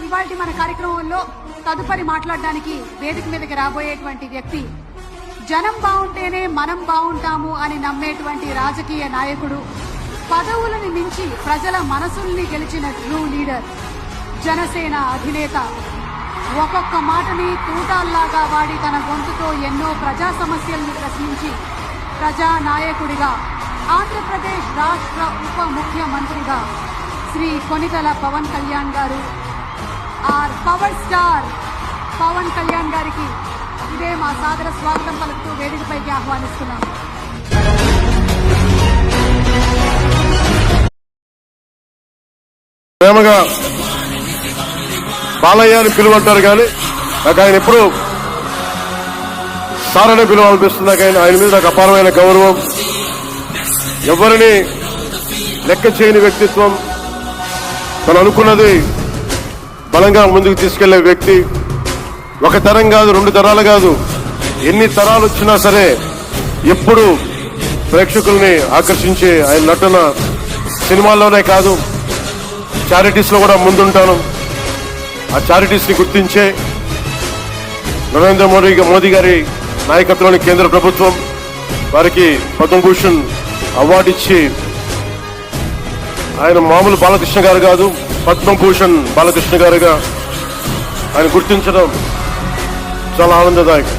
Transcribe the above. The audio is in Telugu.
ఇవాల్టి మన కార్యక్రమంలో తదుపరి మాట్లాడడానికి వేదిక మీదకి రాబోయేటువంటి వ్యక్తి జనం బాగుంటేనే మనం బాగుంటాము అని నమ్మేటువంటి రాజకీయ నాయకుడు, పదవులను మించి ప్రజల మనసుల్ని గెలిచిన ట్రూ లీడర్, జనసేన అధినేత, ఒక్కొక్క మాటని తూటాల్లాగా వాడి తన గొంతుతో ఎన్నో ప్రజా సమస్యల్ని ప్రశ్నించి ప్రజానాయకుడిగా, ఆంధ్రప్రదేశ్ రాష్ట్ర ఉప ముఖ్యమంత్రిగా శ్రీ కొనిదెల పవన్ కళ్యాణ్ గారు, our power star Pawan Kalyan గారికి ఇదే మా సాదర స్వాగతం పలుకుతూ వేదికపైకి ఆహ్వానిస్తున్నాం. ప్రేమగా బాలయ్య అని పిలువంటారు కానీ నాకు ఆయన ఎప్పుడు సార్ అనే పిలువాలనిపిస్తుంది. ఆయన మీద నాకు అపారమైన గౌరవం. ఎవరిని లెక్క చేయని వ్యక్తిత్వం, తను అనుకున్నది బలంగా ముందుకు తీసుకెళ్లే వ్యక్తి. ఒక తరం కాదు, 2 తరాలు కాదు, ఎన్ని తరాలు వచ్చినా సరే ఎప్పుడు ప్రేక్షకుల్ని ఆకర్షించే ఆయన నటన సినిమాల్లోనే కాదు, చారిటీస్ లో కూడా ముందుంటాను. ఆ చారిటీస్ ని గుర్తించే నరేంద్ర మోదీ గారి నాయకత్వంలోని కేంద్ర ప్రభుత్వం వారికి పద్మభూషణ్ అవార్డు ఇచ్చి, ఆయన మామూలు బాలకృష్ణ గారు కాదు, పద్మభూషణ్ బాలకృష్ణ గారుగా ఆయన గుర్తించడం చాలా ఆనందదాయకం.